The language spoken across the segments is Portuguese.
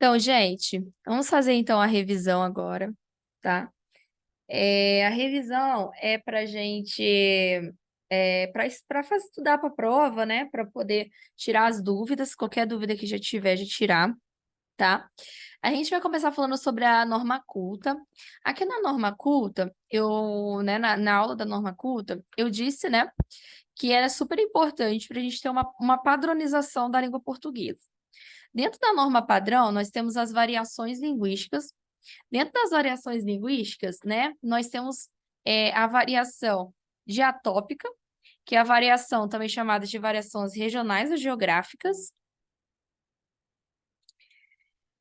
Então, gente, vamos fazer então a revisão agora, tá? A revisão é para gente, para estudar para a prova, né? Para poder tirar as dúvidas, qualquer dúvida que já tiver, de tirar, tá? A gente vai começar falando sobre a norma culta. Aqui na norma culta, né, na aula da norma culta, eu disse, né, que era super importante para a gente ter uma padronização da língua portuguesa. Dentro da norma padrão, nós temos as variações linguísticas. Dentro das variações linguísticas, né, nós temos a variação diatópica, que é a variação também chamada de variações regionais ou geográficas.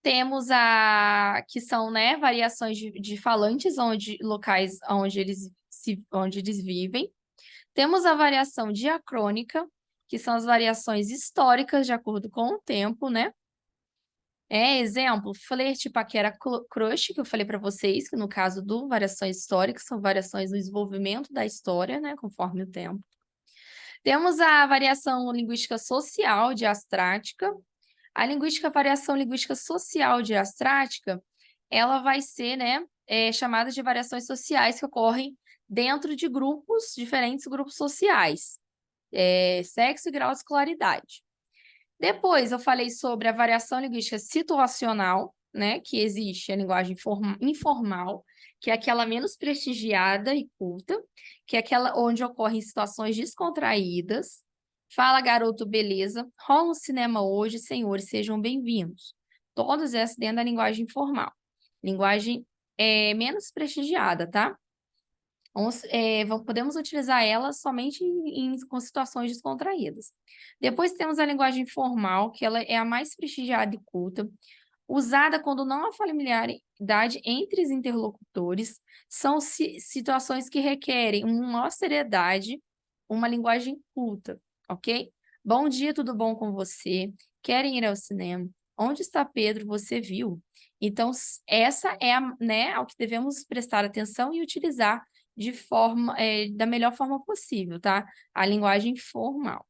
Temos que são, né, variações de falantes, locais onde eles vivem. Temos a variação diacrônica, que são as variações históricas de acordo com o tempo, né? Exemplo, flerte, paquera, crush, que eu falei para vocês, que no caso do variações históricas, são variações no desenvolvimento da história, né, conforme o tempo. Temos a variação linguística social diastrática. A variação linguística social diastrática, ela vai ser, né, chamada de variações sociais que ocorrem dentro de grupos, diferentes grupos sociais, sexo e grau de escolaridade. Depois eu falei sobre a variação linguística situacional, né, que existe a linguagem informal, que é aquela menos prestigiada e culta, que é aquela onde ocorrem situações descontraídas. Fala, garoto, beleza? Rola um cinema hoje, senhores, sejam bem-vindos. Todas essas dentro da linguagem informal. Linguagem menos prestigiada, tá? Podemos utilizar ela somente com situações descontraídas. Depois temos a linguagem formal, que ela é a mais prestigiada e culta, usada quando não há familiaridade entre os interlocutores. São situações que requerem uma maior seriedade, uma linguagem culta, ok? Bom dia, tudo bom com você? Querem ir ao cinema? Onde está Pedro? Você viu? Então, essa é né, ao que devemos prestar atenção e utilizar da melhor forma possível, tá? A linguagem formal.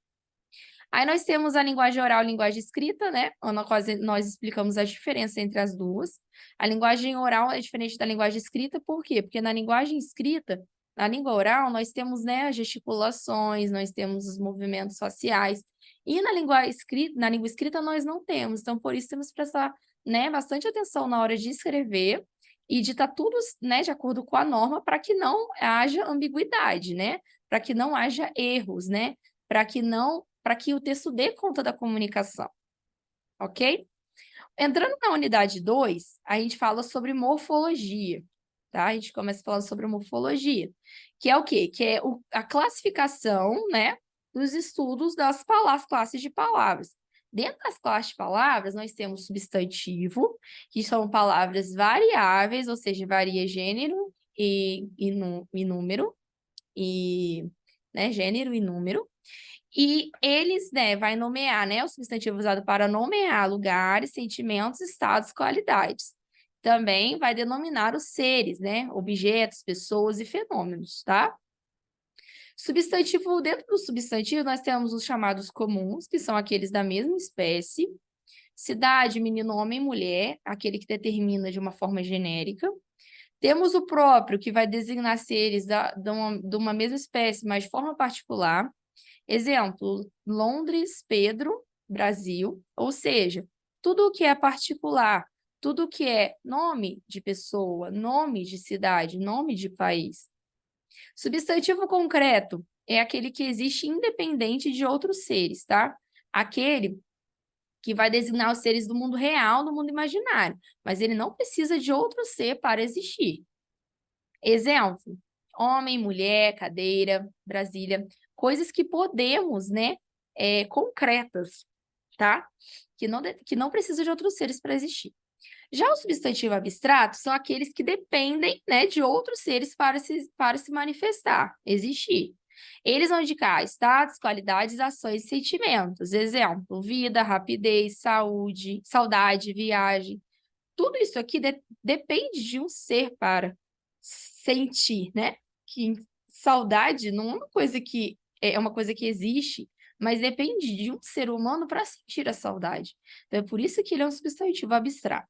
Aí nós temos a linguagem oral e a linguagem escrita, né? Na qual nós explicamos a diferença entre as duas. A linguagem oral é diferente da linguagem escrita, por quê? Porque na linguagem escrita, na língua oral, nós temos, né, as gesticulações, nós temos os movimentos faciais. E na língua escrita nós não temos. Então, por isso temos que prestar, né, bastante atenção na hora de escrever e de estar tudo, né, de acordo com a norma para que não haja ambiguidade, né? Para que não haja erros, né? Para que o texto dê conta da comunicação, ok? Entrando na unidade 2, a gente fala sobre morfologia, tá? A gente começa falando sobre morfologia, que é o quê? Que é a classificação, né, dos estudos das classes de palavras. Dentro das classes de palavras, nós temos substantivo, que são palavras variáveis, ou seja, varia gênero e número, né, gênero e número. E eles, né, vai nomear, né, o substantivo usado para nomear lugares, sentimentos, estados, qualidades. Também vai denominar os seres, né, objetos, pessoas e fenômenos, tá? Dentro do substantivo, nós temos os chamados comuns, que são aqueles da mesma espécie. Cidade, menino, homem, mulher, aquele que determina de uma forma genérica. Temos o próprio, que vai designar seres de uma mesma espécie, mas de forma particular. Exemplo, Londres, Pedro, Brasil, ou seja, tudo o que é particular, tudo o que é nome de pessoa, nome de cidade, nome de país. Substantivo concreto é aquele que existe independente de outros seres, tá? Aquele que vai designar os seres do mundo real, do mundo imaginário, mas ele não precisa de outro ser para existir. Exemplo, homem, mulher, cadeira, Brasília, coisas que podemos, né, concretas, tá? Que não precisam de outros seres para existir. Já o substantivo abstrato são aqueles que dependem, né, de outros seres para se manifestar, existir. Eles vão indicar estados, qualidades, ações e sentimentos. Exemplo, vida, rapidez, saúde, saudade, viagem. Tudo isso aqui depende de um ser para sentir, né? Que saudade não é uma coisa que é uma coisa que existe, mas depende de um ser humano para sentir a saudade. Então, é por isso que ele é um substantivo abstrato.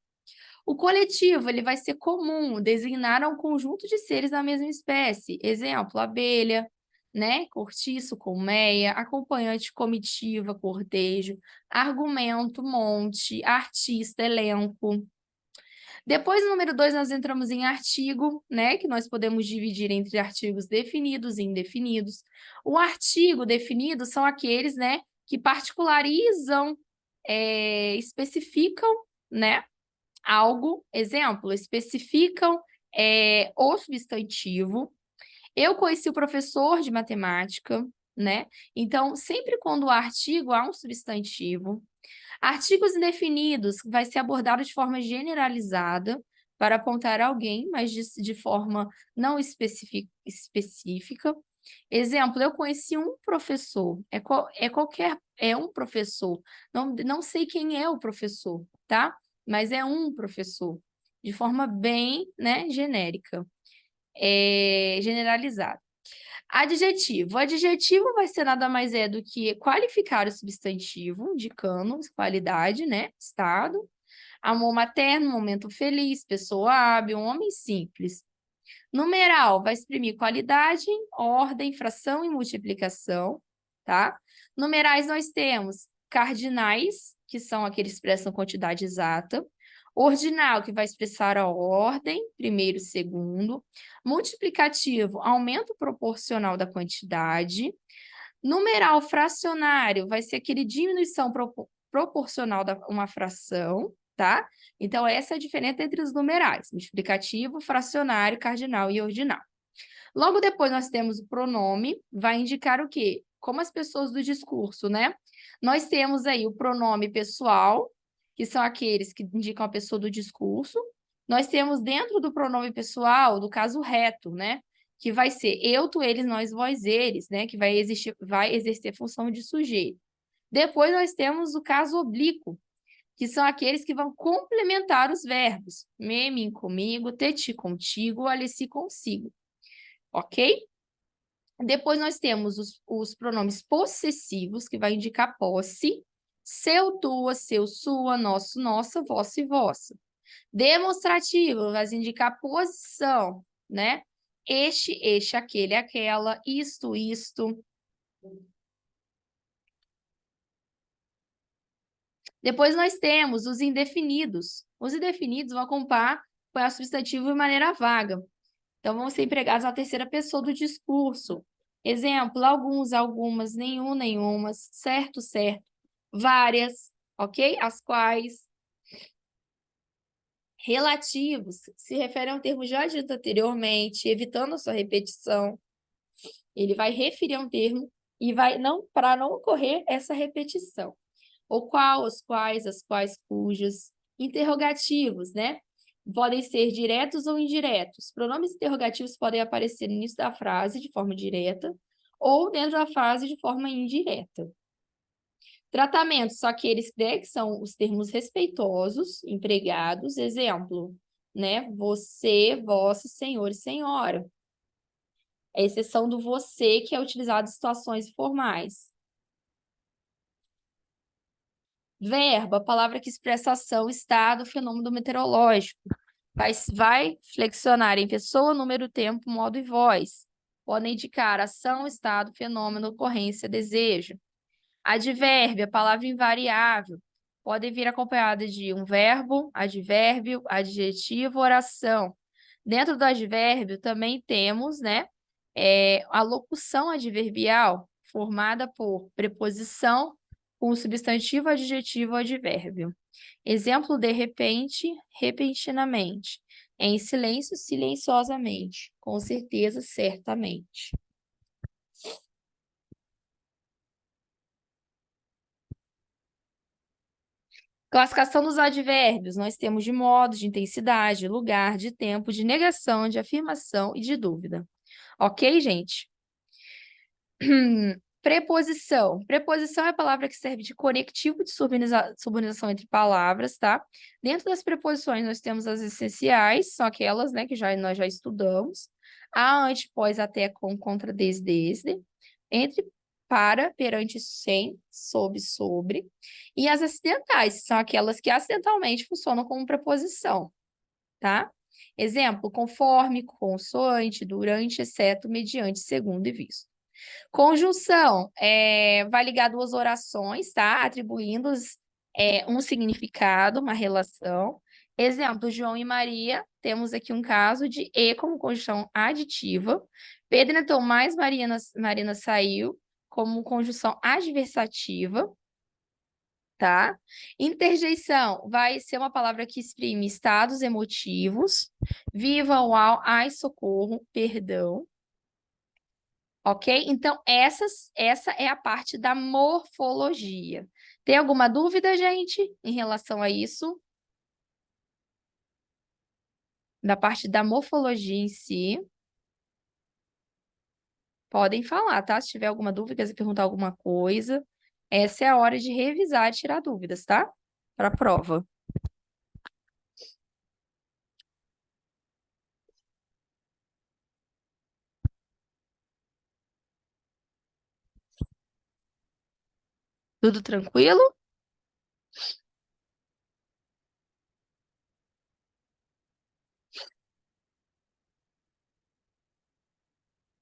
O coletivo, ele vai ser comum, designar um conjunto de seres da mesma espécie. Exemplo, abelha, né? Cortiço, colmeia, acompanhante, comitiva, cortejo, argumento, monte, artista, elenco. Depois, no número 2, nós entramos em artigo, né? Que nós podemos dividir entre artigos definidos e indefinidos. O artigo definido são aqueles, né? Que particularizam, especificam, né? Algo, exemplo, especificam o substantivo. Eu conheci o professor de matemática, né? Então, sempre quando o artigo há um substantivo. Artigos indefinidos vai ser abordado de forma generalizada para apontar alguém, mas de forma não específica. Exemplo, eu conheci um professor, é um professor. Não sei quem é o professor, tá? Mas é um professor, de forma bem, né, genérica, generalizada. Adjetivo. O adjetivo vai ser nada mais do que qualificar o substantivo, indicando qualidade, né? Estado. Amor materno, momento feliz, pessoa hábil, um homem simples. Numeral vai exprimir qualidade, ordem, fração e multiplicação, tá? Numerais nós temos cardinais, que são aqueles que expressam quantidade exata. Ordinal, que vai expressar a ordem, primeiro e segundo. Multiplicativo, aumento proporcional da quantidade. Numeral fracionário vai ser aquele diminuição proporcional da uma fração, tá? Então, essa é a diferença entre os numerais: multiplicativo, fracionário, cardinal e ordinal. Logo depois, nós temos o pronome, vai indicar o quê? Como as pessoas do discurso, né? Nós temos aí o pronome pessoal, que são aqueles que indicam a pessoa do discurso. Nós temos dentro do pronome pessoal, do caso reto, né? Que vai ser eu, tu, eles, nós, vós, eles, né? Que vai exercer função de sujeito. Depois nós temos o caso oblíquo, que são aqueles que vão complementar os verbos. Me, mim, comigo, te, ti, contigo, alici, consigo. Ok? Depois nós temos os pronomes possessivos, que vai indicar posse. Seu, tua, seu, sua, nosso, nossa, vosso e vossa. Demonstrativo vai indicar posição, né? Este, aquele, aquela, isto, isto. Depois nós temos os indefinidos. Os indefinidos vão acompanhar o substantivo de maneira vaga. Então, vão ser empregados na terceira pessoa do discurso. Exemplo, alguns, algumas, nenhum, nenhumas, certo, certo, várias, ok? As quais. Relativos se referem a um termo já dito anteriormente, evitando a sua repetição. Ele vai referir a um termo e vai não para não ocorrer essa repetição. O qual, os quais, as quais, cujas. Interrogativos, né? Podem ser diretos ou indiretos. Pronomes interrogativos podem aparecer no início da frase de forma direta ou dentro da frase de forma indireta. Tratamentos são aqueles, né, que são os termos respeitosos empregados. Exemplo, né? Você, vossa, senhor e senhora. A exceção do você, que é utilizado em situações formais. Verbo, a palavra que expressa ação, estado, fenômeno meteorológico. Vai flexionar em pessoa, número, tempo, modo e voz. Podem indicar ação, estado, fenômeno, ocorrência, desejo. Advérbio, a palavra invariável. Podem vir acompanhada de um verbo, advérbio, adjetivo, oração. Dentro do advérbio também temos, né, a locução adverbial, formada por preposição com substantivo, adjetivo ou advérbio. Exemplo, de repente, repentinamente. Em silêncio, silenciosamente. Com certeza, certamente. Classificação dos advérbios. Nós temos de modo, de intensidade, de lugar, de tempo, de negação, de afirmação e de dúvida. Ok, gente? Preposição. Preposição é a palavra que serve de conectivo de subordinação entre palavras, tá? Dentro das preposições, nós temos as essenciais, são aquelas, né, que nós já estudamos. A, ante, pós, até, com, contra, desde. Entre para, perante, sem, sob, sobre. E as acidentais, são aquelas que acidentalmente funcionam como preposição, tá? Exemplo, conforme, consoante, durante, exceto, mediante, segundo e visto. Conjunção vai ligar duas orações, tá? Atribuindo um significado, uma relação. Exemplo, João e Maria, temos aqui um caso de e como conjunção aditiva. Pedro entrou mais, Marina saiu, como conjunção adversativa, tá? Interjeição vai ser uma palavra que exprime estados emotivos. Viva, uau, ai, socorro, perdão. Ok? Então, essa é a parte da morfologia. Tem alguma dúvida, gente, em relação a isso? Da parte da morfologia em si? Podem falar, tá? Se tiver alguma dúvida, se perguntar alguma coisa, essa é a hora de revisar e tirar dúvidas, tá? Para a prova. Tudo tranquilo?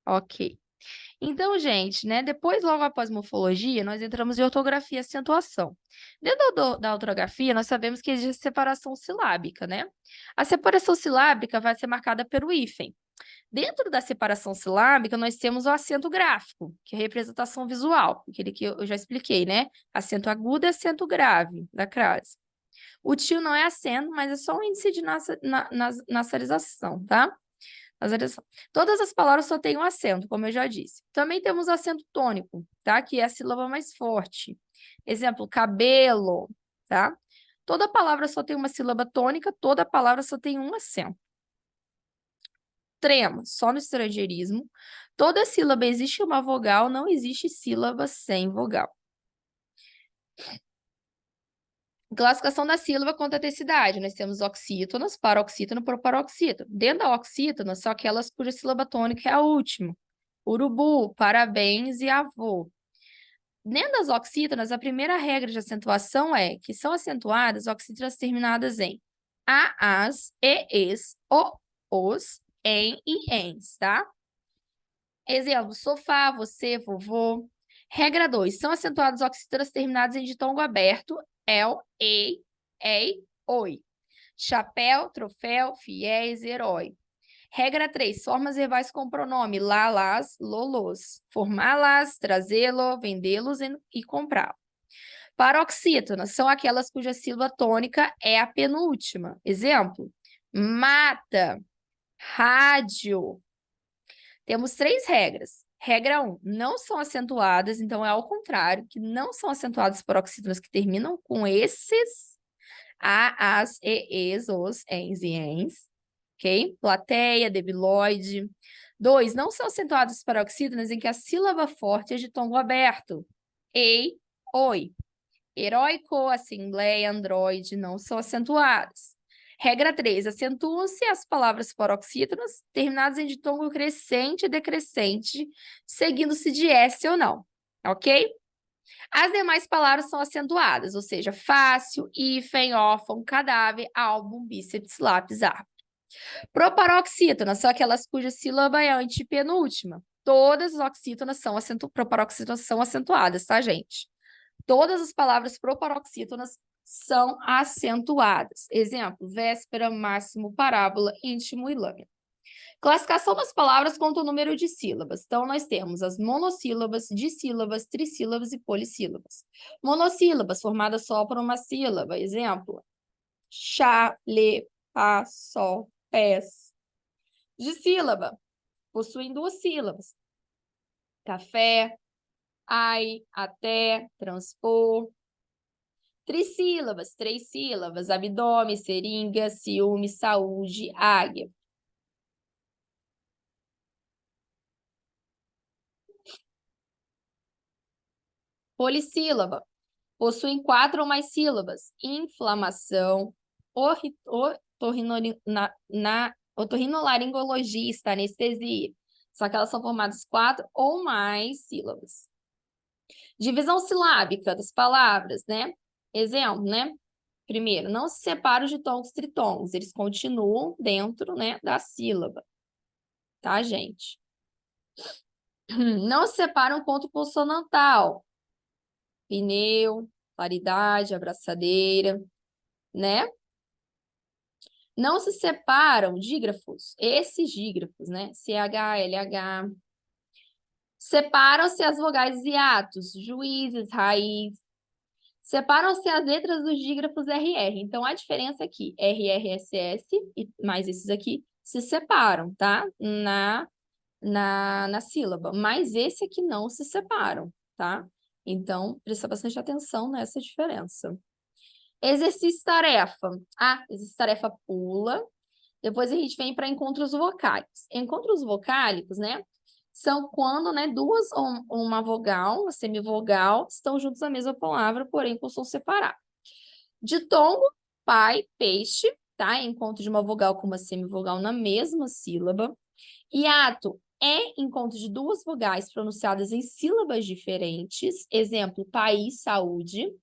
Ok. Então, gente, né? Depois, logo após morfologia, nós entramos em ortografia e acentuação. Dentro da ortografia, nós sabemos que existe separação silábica, né? A separação silábica vai ser marcada pelo hífen. Dentro da separação silábica, nós temos o acento gráfico, que é a representação visual, aquele que eu já expliquei, né? Acento agudo e acento grave da crase. O tio não é acento, mas é só um índice de nasalização, tá? Nasalização. Todas as palavras só têm um acento, como eu já disse. Também temos acento tônico, tá? Que é a sílaba mais forte. Exemplo, cabelo, tá? Toda palavra só tem uma sílaba tônica, toda palavra só tem um acento. Trema, só no estrangeirismo. Toda sílaba existe uma vogal, não existe sílaba sem vogal. Classificação da sílaba contra a densidade. Nós temos oxítonas, paroxítono, proparoxítono. Dentro da oxítona, são aquelas cuja sílaba tônica é a última. Urubu, parabéns e avô. Dentro das oxítonas, a primeira regra de acentuação é que são acentuadas oxítonas terminadas em a, as, e, es, o, os, em e ens, tá? Exemplo, sofá, você, vovô. Regra 2. São acentuadas oxítonas terminadas em ditongo aberto. El, ei, oi. Chapéu, troféu, fiéis, herói. Regra 3. Formas verbais com pronome lá, las, lolos. Formá-las, trazê-lo, vendê-los e comprá-lo. Paroxítonas são aquelas cuja sílaba tônica é a penúltima. Exemplo, mata, rádio. Temos 3 regras. Regra 1, não são acentuadas, então é ao contrário, que não são acentuadas paroxítonas que terminam com esses a, as, e, es, os, ens e ens, ok? Plateia, debilóide. 2, não são acentuadas paroxítonas em que a sílaba forte é de tom aberto. Ei, oi. Heróico, assembleia, androide não são acentuadas. Regra 3. Acentuam-se as palavras paroxítonas terminadas em ditongo crescente e decrescente, seguindo-se de S ou não, ok? As demais palavras são acentuadas, ou seja, fácil, hífen, órfão, cadáver, álbum, bíceps, lápis, árvore. Proparoxítonas são aquelas cuja sílaba é a antepenúltima. Todas as oxítonas proparoxítonas são acentuadas, tá, gente? Todas as palavras proparoxítonas são acentuadas. Exemplo, véspera, máximo, parábola, íntimo e lâmina. Classificação das palavras conta o número de sílabas. Então, nós temos as monossílabas, dissílabas, trissílabas e polissílabas. Monossílabas, formadas só por uma sílaba. Exemplo, chá, lê, pá, sol, pés. Dissílaba, possuem 2 sílabas. Café, ai, até, transpor. Trissílabas, 3 sílabas, abdômen, seringa, ciúme, saúde, águia. Polissílaba, possuem 4 ou mais sílabas, inflamação, otorrinolaringologista, anestesia. Só que elas são formadas 4 ou mais sílabas. Divisão silábica das palavras, né? Exemplo, né? Primeiro, não se separam os ditongos e tritongos, eles continuam dentro, né, da sílaba, tá, gente? Não se separam ponto consonantal, pneu, claridade, abraçadeira, né? Não se separam dígrafos, esses dígrafos, né? CH, LH. Separam-se as vogais e hiatos, juízes, raiz. Separam-se as letras dos dígrafos RR. Então, a diferença aqui, RRSS e mais esses aqui, se separam, tá? Na sílaba. Mas esse aqui não se separam, tá? Então, presta bastante atenção nessa diferença. Exercício-tarefa. Exercício-tarefa pula. Depois a gente vem para encontros vocálicos. Encontros vocálicos, né? São quando, né, duas ou uma vogal, uma semivogal, estão juntos na mesma palavra, porém com som separado. Ditongo, pai, peixe, tá? Encontro de uma vogal com uma semivogal na mesma sílaba. Hiato é encontro de duas vogais pronunciadas em sílabas diferentes. Exemplo, país, saúde.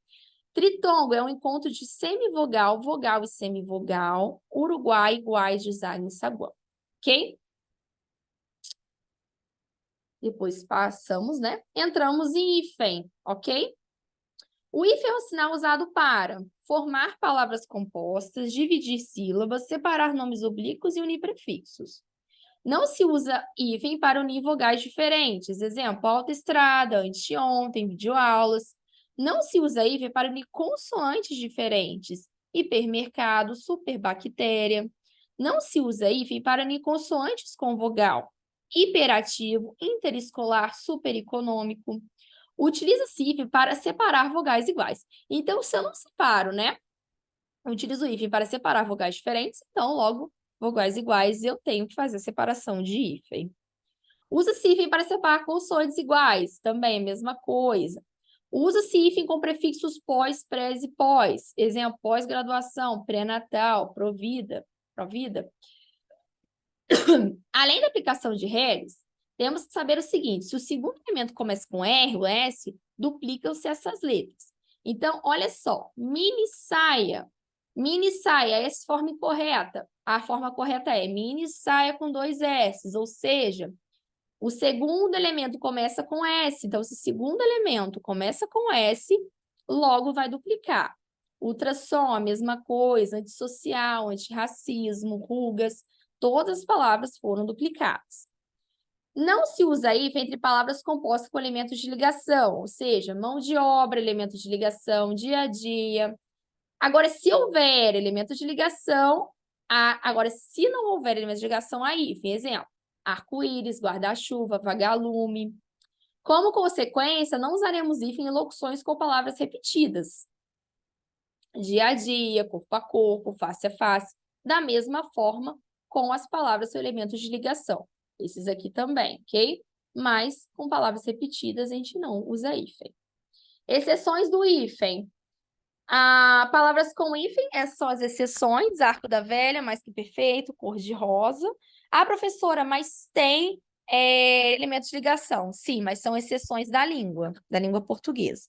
Tritongo é um encontro de semivogal, vogal e semivogal. Uruguai, guai, design, saguão. Ok? Depois passamos, né? Entramos em hífen, ok? O hífen é um sinal usado para formar palavras compostas, dividir sílabas, separar nomes oblíquos e unir prefixos. Não se usa hífen para unir vogais diferentes. Exemplo, autoestrada, anteontem, videoaulas. Não se usa hífen para unir consoantes diferentes. Hipermercado, superbactéria. Não se usa hífen para unir consoantes com vogal. Hiperativo, interescolar, supereconômico. Utiliza-se hífen para separar vogais iguais. Então, se eu não separo, né? Eu utilizo o hífen para separar vogais diferentes, então, logo, vogais iguais, eu tenho que fazer a separação de hífen. Usa-se hífen para separar consoantes iguais, também a mesma coisa. Usa-se hífen com prefixos pós, pré e pós. Exemplo, pós-graduação, pré-natal, provida. Além da aplicação de regras, temos que saber o seguinte: se o segundo elemento começa com R ou S, duplicam-se essas letras. Então, olha só, mini saia. Mini saia, essa forma incorreta. A forma correta é mini saia com 2 S, ou seja, o segundo elemento começa com S. Então, se o segundo elemento começa com S, logo vai duplicar. Ultrassom, a mesma coisa, antissocial, antirracismo, rugas, todas as palavras foram duplicadas. Não se usa hífen entre palavras compostas com elementos de ligação, ou seja, mão de obra, elementos de ligação, dia a dia. Agora, se houver elementos de ligação, agora, se não houver elementos de ligação, há hífen. Exemplo, arco-íris, guarda-chuva, vagalume. Como consequência, não usaremos hífen em locuções com palavras repetidas. Dia a dia, corpo a corpo, face a face. Da mesma forma, com as palavras ou elementos de ligação. Esses aqui também, ok? Mas com palavras repetidas, a gente não usa hífen. Exceções do hífen. Palavras com hífen são as exceções, arco da velha, mais que perfeito, cor de rosa. Professora, mas tem elementos de ligação. Sim, mas são exceções da língua portuguesa.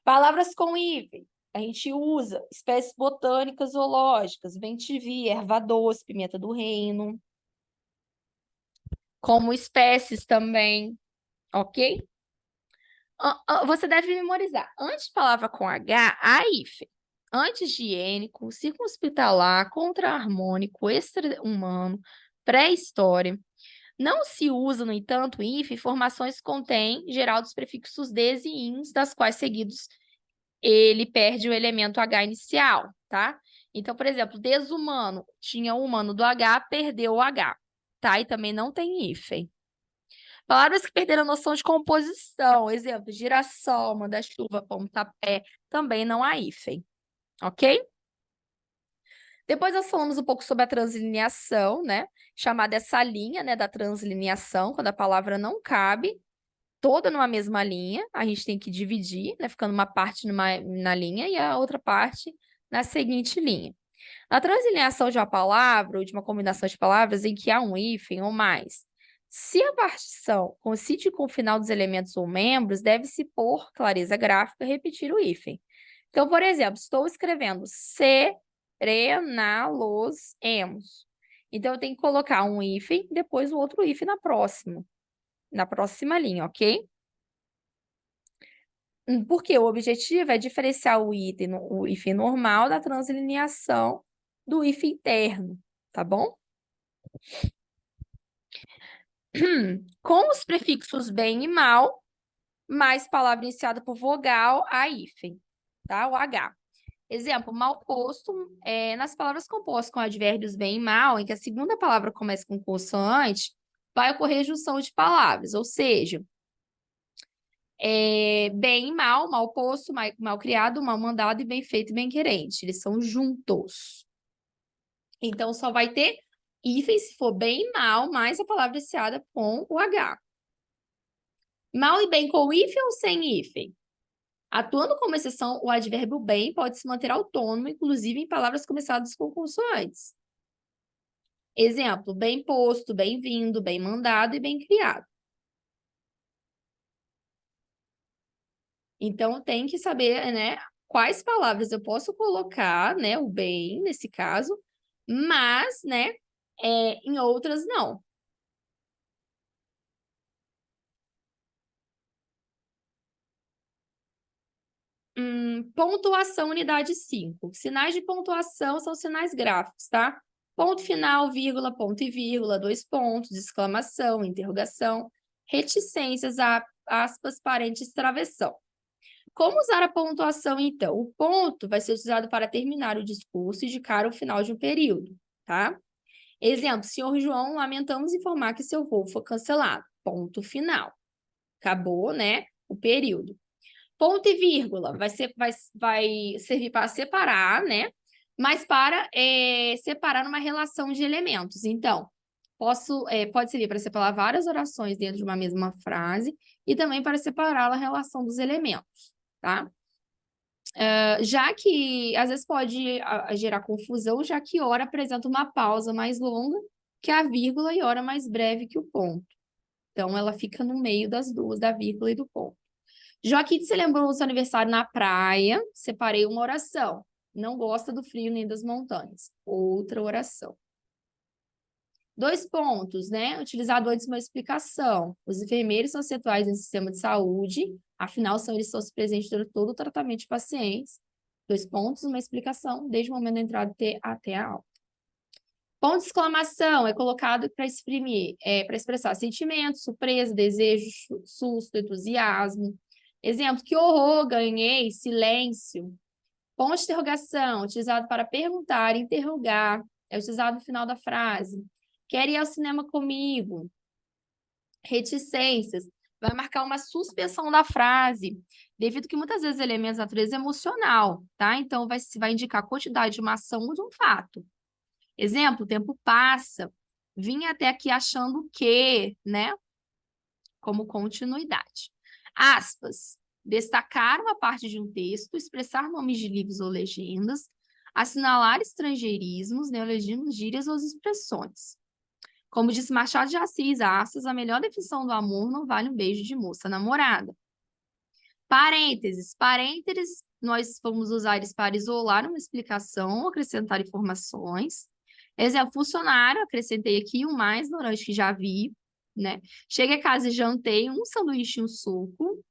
Palavras com hífen, a gente usa espécies botânicas, zoológicas, bem-te-vi, erva doce, pimenta do reino. Como espécies também, ok? Você deve memorizar. Antes de palavra com H, há hífen. Anti-higiênico, circunhospitalar, contra-harmônico, extra-humano, pré-história. Não se usa, no entanto, hífen, formações que contêm geral dos prefixos des e ins, das quais seguidos ele perde o elemento H inicial, tá? Então, por exemplo, desumano, tinha o humano do H, perdeu o H, tá? E também não tem hífen. Palavras que perderam a noção de composição, exemplo, girassol, manda-chuva, pontapé, também não há hífen, ok? Depois nós falamos um pouco sobre a translineação, né? Chamada essa linha, né, da translineação, quando a palavra não cabe toda numa mesma linha, a gente tem que dividir, né, ficando uma parte na linha e a outra parte na seguinte linha. A translineação de uma palavra ou de uma combinação de palavras em que há um hífen ou mais Se a partição coincide com o final dos elementos ou membros, deve-se por clareza gráfica repetir o hífen. Então, por exemplo, estou escrevendo serenalosemos. Então, eu tenho que colocar um hífen, depois o outro hífen na próxima linha, ok? Porque o objetivo é diferenciar o hífen normal da translineação do hífen interno, tá bom? Com os prefixos bem e mal, mais palavra iniciada por vogal, a hífen, tá? O H. Exemplo, mal posto, nas palavras compostas com advérbios bem e mal, em que a segunda palavra começa com consoante, vai ocorrer junção de palavras, ou seja, bem e mal, mal posto, mal criado, mal mandado e bem feito e bem querente. Eles são juntos. Então, só vai ter hífen se for bem e mal, mais a palavra iniciada com o H. Mal e bem com hífen ou sem hífen? Atuando como exceção, o advérbio bem pode se manter autônomo, inclusive em palavras começadas com consoantes. Exemplo, bem posto, bem-vindo, bem mandado e bem criado. Então, tem que saber, né, quais palavras eu posso colocar, né, o bem, nesse caso, mas, né, em outras não. Pontuação, unidade 5. Sinais de pontuação são sinais gráficos, tá? Ponto final, vírgula, ponto e vírgula, 2 pontos, exclamação, interrogação, reticências, aspas, parênteses, travessão. Como usar a pontuação, então? O ponto vai ser usado para terminar o discurso e indicar o final de um período, tá? Exemplo, senhor João, lamentamos informar que seu voo foi cancelado. Ponto final. Acabou, né, o período. Ponto e vírgula vai servir para separar, né? Mas para separar uma relação de elementos. Então, pode servir para separar várias orações dentro de uma mesma frase e também para separar a relação dos elementos, tá? Já que, às vezes, pode gerar confusão, já que hora apresenta uma pausa mais longa que a vírgula e hora mais breve que o ponto. Então, ela fica no meio das duas, da vírgula e do ponto. Joaquim celebrou o seu aniversário na praia, separei uma oração. Não gosta do frio nem das montanhas. Outra oração. 2 pontos, né? Utilizado antes de uma explicação. Os enfermeiros são atuais no sistema de saúde, afinal, eles estão presentes durante todo o tratamento de pacientes. 2 pontos, uma explicação, desde o momento da entrada até a alta. Ponto de exclamação é colocado para expressar sentimento, surpresa, desejo, susto, entusiasmo. Exemplo, que horror, ganhei, silêncio. Ponto de interrogação, utilizado para perguntar, interrogar. É utilizado no final da frase. Quer ir ao cinema comigo? Reticências. Vai marcar uma suspensão da frase, devido que muitas vezes elementos da natureza emocional, tá? Então, vai indicar a quantidade de uma ação ou de um fato. Exemplo, o tempo passa. Vim até aqui achando que, né? Como continuidade. Aspas. Destacar uma parte de um texto, expressar nomes de livros ou legendas, assinalar estrangeirismos, neologismos, gírias ou expressões. Como disse Machado de Assis, aspas, a melhor definição do amor não vale um beijo de moça namorada. Parênteses. Parênteses, nós vamos usar eles para isolar uma explicação, acrescentar informações. Exemplo, funcionário, acrescentei aqui um mais ignorante que já vi, né? Cheguei a casa e jantei um sanduíche e um suco.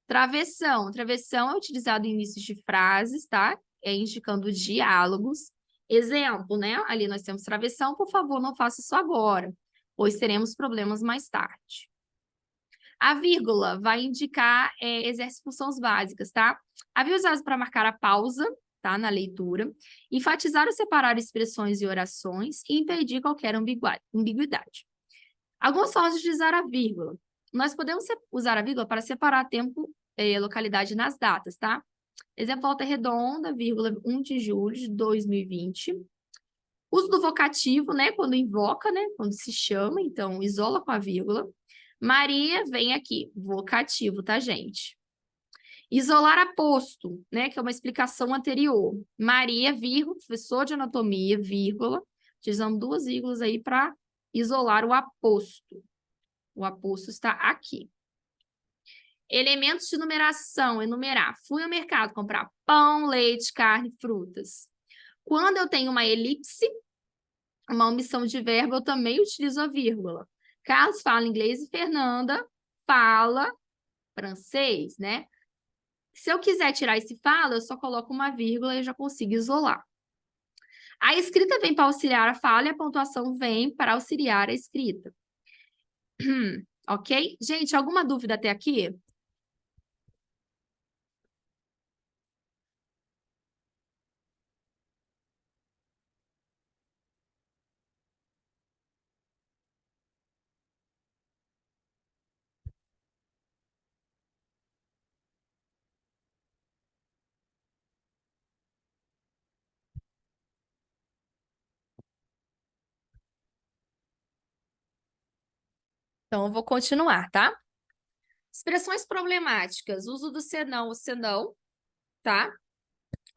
Travessão. Travessão é utilizado em início de frases, tá? Indicando diálogos. Exemplo, né? Ali nós temos travessão, por favor, não faça isso agora, pois teremos problemas mais tarde. A vírgula vai indicar, exerce funções básicas, tá? A vírgula é usada para marcar a pausa, tá? Na leitura, enfatizar ou separar expressões e orações e impedir qualquer ambiguidade. Algumas formas de utilizar a vírgula. Nós podemos usar a vírgula para separar tempo e localidade nas datas, tá? Exemplo, Volta Redonda, vírgula, 1 de julho de 2020. Uso do vocativo, né? Quando invoca, né? Quando se chama, então isola com a vírgula. Maria, vem aqui. Vocativo, tá, gente? Isolar aposto, né? Que é uma explicação anterior. Maria, vírgula, professor de anatomia, vírgula. Utilizando 2 vírgulas aí para isolar o aposto. O aposto está aqui. Elementos de numeração, enumerar. Fui ao mercado comprar pão, leite, carne, frutas. Quando eu tenho uma elipse, uma omissão de verbo, eu também utilizo a vírgula. Carlos fala inglês e Fernanda fala francês, né? Se eu quiser tirar esse fala, eu só coloco uma vírgula e já consigo isolar. A escrita vem para auxiliar a fala e a pontuação vem para auxiliar a escrita. Ok? Gente, alguma dúvida até aqui? Então, eu vou continuar, tá? Expressões problemáticas. Uso do senão, o senão, tá?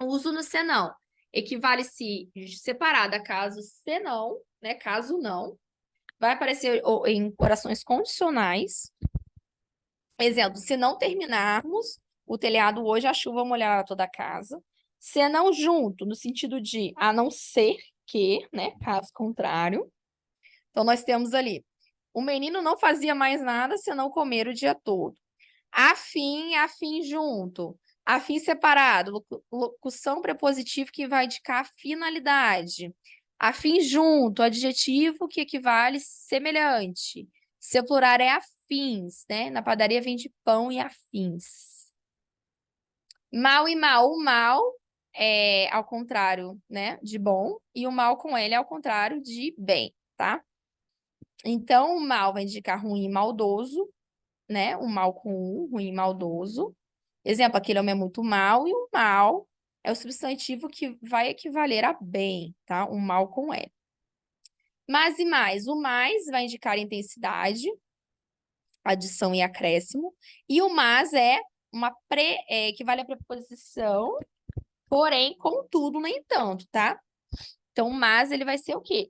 O uso no senão equivale se separada caso senão, né? Caso não. Vai aparecer em orações condicionais. Exemplo, se não terminarmos o telhado hoje, a chuva molhará toda a casa. Se não junto, no sentido de a não ser que, né? Caso contrário. Então, nós temos ali, o menino não fazia mais nada senão comer o dia todo. Afim junto. Afim separado. Locução prepositiva que vai indicar a finalidade. Afim junto, adjetivo que equivale semelhante. Seu plural é afins, né? Na padaria vende pão e afins. Mal e mal. O mal é ao contrário, né? De bom. E o mal com ele é ao contrário de bem, tá? Então, o mal vai indicar ruim e maldoso, né? O mal com U, ruim e maldoso. Exemplo, aquele homem é muito mal, e o mal é o substantivo que vai equivaler a bem, tá? Um mal com E. Mas e mais? O mais vai indicar intensidade, adição e acréscimo. E o mas é uma equivale à preposição, porém, contudo, nem tanto, tá? Então, o mas ele vai ser o quê?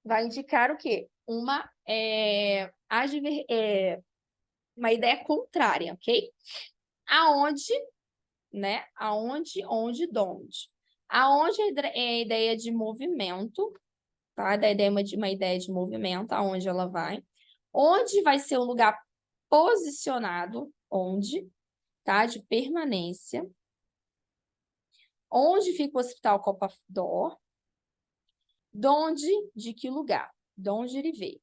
Vai indicar o quê? Uma ideia contrária, ok? Aonde, né? Aonde, onde, donde. Aonde é a ideia de movimento, tá? Da ideia de uma ideia de movimento, aonde ela vai. Onde vai ser o lugar posicionado, onde, tá? De permanência. Onde fica o Hospital Copa d'Or. Donde, de que lugar? Donde ele veio.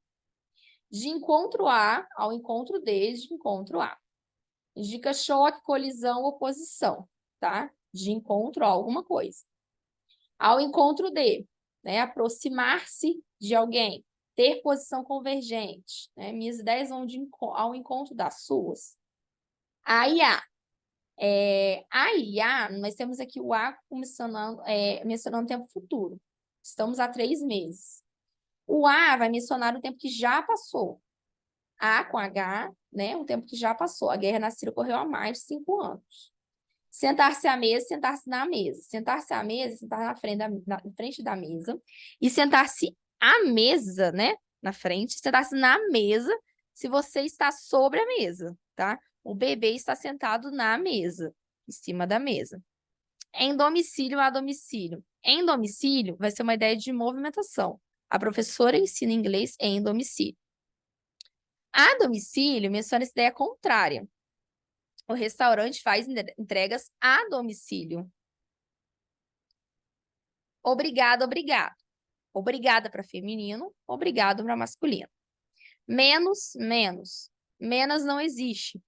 De encontro A ao encontro D, de encontro A. Indica choque, colisão, oposição, tá? De encontro a alguma coisa. Ao encontro de, né? Aproximar-se de alguém. Ter posição convergente, né? Minhas ideias vão ao encontro das suas. A e A. A e A, nós temos aqui o A mencionando o tempo futuro. Estamos há 3 meses. O A vai mencionar o tempo que já passou. A com H, né? Um tempo que já passou. A guerra na Síria ocorreu há mais de 5 anos. Sentar-se à mesa, sentar-se na mesa. Sentar-se à mesa, sentar na frente da mesa. E sentar-se à mesa, né? Na frente. Sentar-se na mesa se você está sobre a mesa, tá? O bebê está sentado na mesa, em cima da mesa. Em domicílio a domicílio. Em domicílio vai ser uma ideia de movimentação. A professora ensina inglês em domicílio. A domicílio menciona essa ideia contrária. O restaurante faz entregas a domicílio. Obrigado, obrigado. Obrigada para feminino, obrigado para masculino. Menos, menos. Menos não existe.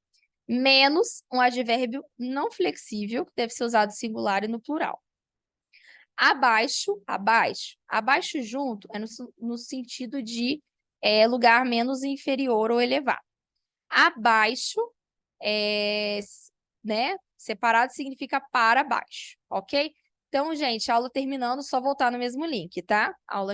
Menos, um advérbio não flexível, que deve ser usado singular e no plural. Abaixo, abaixo. Abaixo junto é no sentido de lugar menos inferior ou elevado. Abaixo, né? Separado significa para baixo, ok? Então, gente, aula terminando, só voltar no mesmo link, tá? A aula já